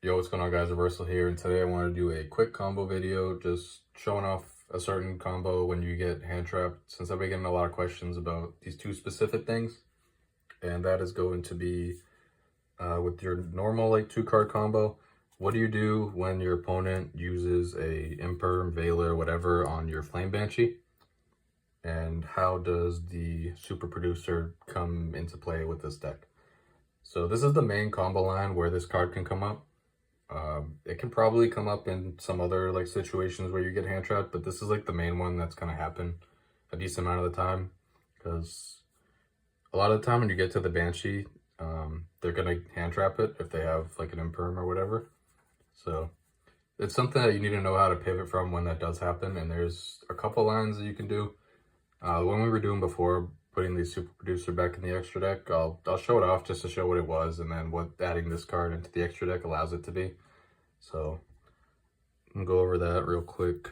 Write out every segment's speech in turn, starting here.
Yo, what's going on, guys? Reversal here, and today I want to do a quick combo video just showing off a certain combo when you get hand trapped, since I've been getting a lot of questions about these two specific things. And that is going to be with your normal like 2-card combo. What do you do when your opponent uses a Imperm, Veiler, whatever on your Flame Banshee? And how does the Super Producer come into play with this deck? So this is the main combo line where this card can come up. It can probably come up in some other like situations where you get hand trapped, but this is like the main one that's gonna happen a decent amount of the time, because a lot of the time when you get to the Banshee, they're gonna hand trap it if they have like an Imperm or whatever. So it's something that you need to know how to pivot from when that does happen, and there's a couple lines that you can do. When we were doing before, putting the Super Producer back in the extra deck, I'll show it off just to show what it was and then what adding this card into the extra deck allows it to be. So I'm gonna go over that real quick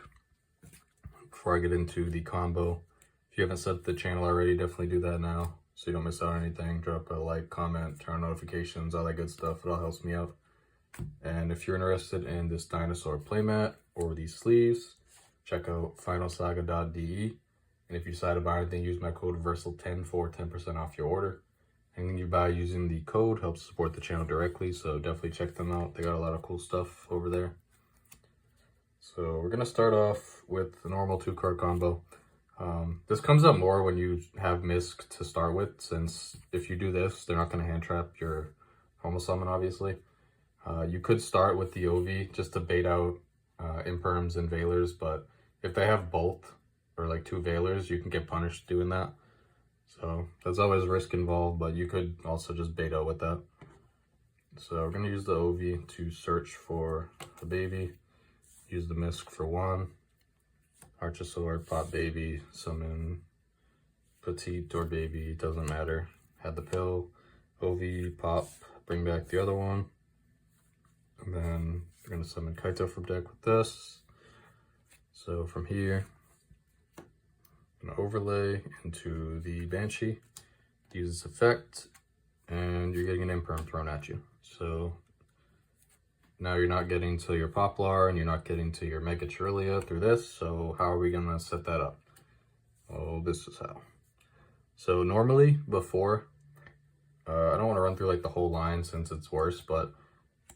before I get into the combo. If you haven't subbed to the channel already, definitely do that now so you don't miss out on anything. Drop a like, comment, turn on notifications, all that good stuff. It all helps me out. And if you're interested in this Dinosaur playmat or these sleeves, check out finalsaga.de. And if you decide to buy anything, use my code VERSAL10 for 10% off your order. Anything you buy using the code helps support the channel directly, so definitely check them out. They got a lot of cool stuff over there. So we're gonna start off with the normal 2-card combo. This comes up more when you have Misk to start with, since if you do this, they're not gonna hand trap your Homo Summon, obviously. You could start with the OV just to bait out Imperms and Veilers, but if they have both, or like 2 Veilers, you can get punished doing that. So there's always risk involved, but you could also just bait out with that. So we're gonna use the OV to search for a baby, use the Misk for 1, Archosaur, pop baby, summon petite or baby, doesn't matter. Had the pill, OV, pop, bring back the other one. And then we're gonna summon Kaito from deck with this. So from here, an overlay into the Banshee, use this effect, and you're getting an Imperm thrown at you. So now you're not getting to your Poplar and you're not getting to your Mega Chirilia through this. So how are we gonna set that up? Well, this is how. So normally before, I don't want to run through like the whole line since it's worse, but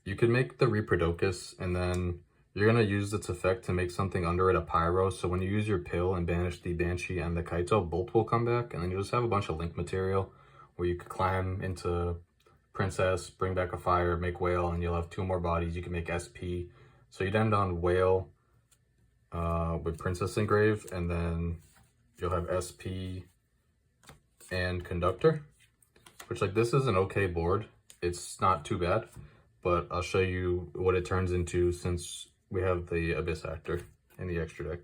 you can make the Reproducus and then you're going to use its effect to make something under it a Pyro. So when you use your pill and banish the Banshee and the Kaito, both will come back. And then you just have a bunch of link material where you could climb into Princess, bring back a fire, make Whale, and you'll have 2 more bodies. You can make SP. So you'd end on Whale with Princess Engrave, and then you'll have SP and Conductor, which like this is an okay board. It's not too bad, but I'll show you what it turns into since we have the Abyss Actor in the extra deck.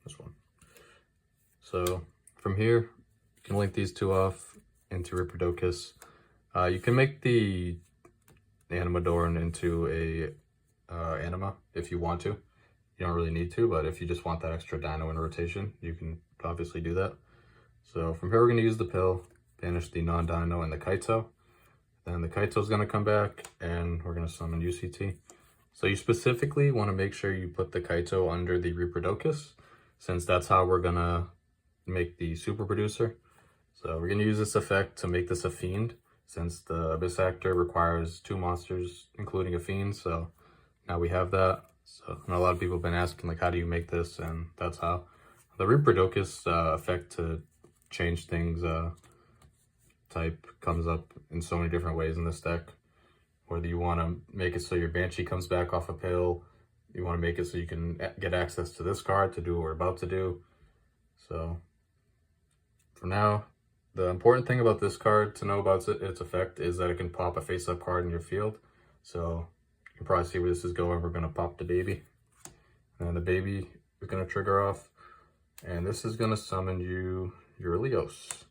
This one. So from here, you can link these 2 off into Reproducus. You can make the Animadorn into a Anima if you want to. You don't really need to, but if you just want that extra Dino in rotation, you can obviously do that. So from here, we're going to use the pill, banish the non-Dino and the Kaito. Then the Kaito's going to come back, and we're going to summon UCT. So you specifically want to make sure you put the Kaito under the Reproducus, since that's how we're going to make the Super Producer. So we're going to use this effect to make this a Fiend, since the Abyss Actor requires 2 monsters, including a Fiend. So now we have that. So and a lot of people have been asking, like, how do you make this? And that's how. The Reproducus effect to change things type comes up in so many different ways in this deck. Whether you want to make it so your Banshee comes back off a pill, you want to make it so you can get access to this card to do what we're about to do. So for now, the important thing about this card to know about its effect is that it can pop a face-up card in your field. So you can probably see where this is going. We're going to pop the baby, and the baby is going to trigger off, and this is going to summon you your Leos.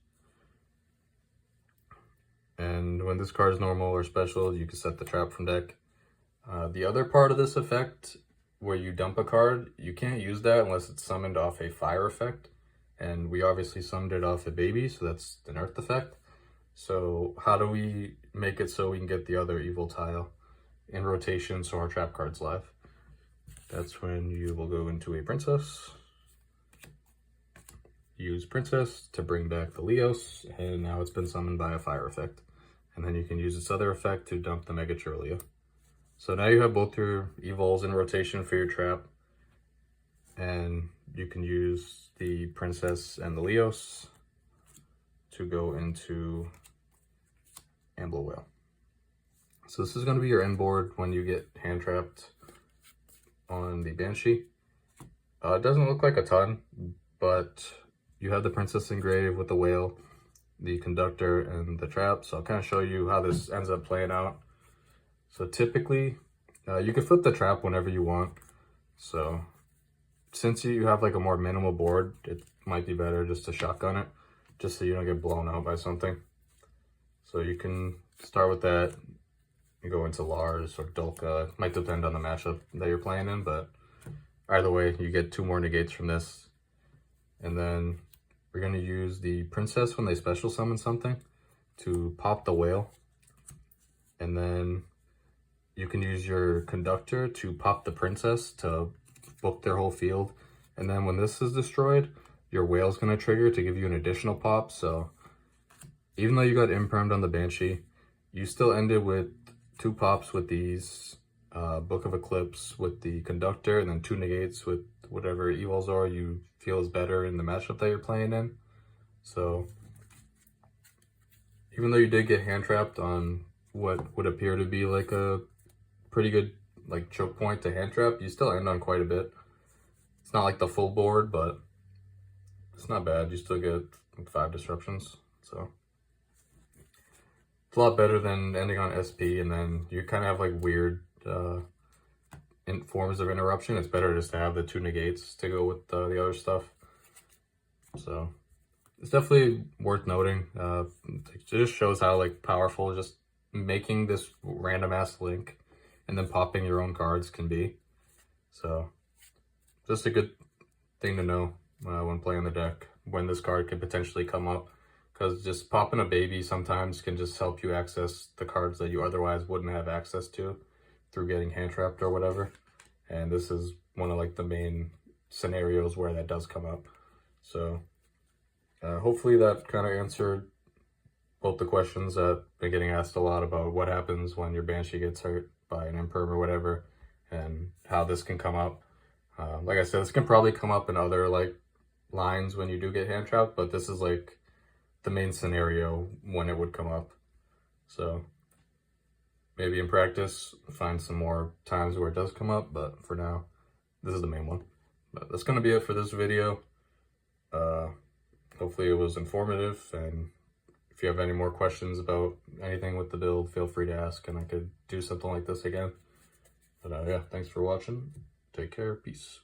And when this card is normal or special, you can set the trap from deck. The other part of this effect, where you dump a card, you can't use that unless it's summoned off a fire effect. And we obviously summoned it off a baby, so that's an earth effect. So how do we make it so we can get the other evil tile? in rotation, so our trap card's live. That's when you will go into a princess, use princess to bring back the Leos, and now it's been summoned by a fire effect. And then you can use its other effect to dump the Mega Chirlia. So now you have both your Evols in rotation for your trap, and you can use the princess and the Leos to go into Amble Whale. So this is going to be your end board when you get hand trapped on the Banshee. It doesn't look like a ton, but you have the princess engraved with the whale, the conductor, and the trap. So I'll kind of show you how this ends up playing out. So typically, you can flip the trap whenever you want. So since you have like a more minimal board, it might be better just to shotgun it, just so you don't get blown out by something. So you can start with that. You go into Lars or Dolka. It might depend on the matchup that you're playing in, but either way, you get 2 more negates from this. And then we're going to use the princess when they special summon something to pop the whale. And then you can use your conductor to pop the princess to book their whole field. And then when this is destroyed, your whale's going to trigger to give you an additional pop. So even though you got impermed on the Banshee, you still ended with 2 pops with these Book of Eclipse with the conductor, and then 2 negates with whatever Evols are you feel is better in the matchup that you're playing in. So even though you did get hand trapped on what would appear to be like a pretty good like choke point to hand trap, you still end on quite a bit. It's not like the full board, but it's not bad. You still get like 5 disruptions, so it's a lot better than ending on SP, and then you kind of have like weird forms of interruption. It's better just to have the 2 negates to go with the other stuff. So it's definitely worth noting. It just shows how like powerful just making this random ass link and then popping your own cards can be. So just a good thing to know when playing the deck, when this card could potentially come up. Because just popping a baby sometimes can just help you access the cards that you otherwise wouldn't have access to through getting hand trapped or whatever. And this is one of like the main scenarios where that does come up. So hopefully that kind of answered both the questions that have been getting asked a lot about what happens when your Banshee gets hurt by an Imperm or whatever, and how this can come up. Like I said, this can probably come up in other like lines when you do get hand trapped, but this is like the main scenario when it would come up. So maybe in practice find some more times where it does come up, but for now this is the main one. But that's going to be it for this video. Hopefully it was informative, and if you have any more questions about anything with the build, feel free to ask and I could do something like this again. But yeah, thanks for watching. Take care. Peace.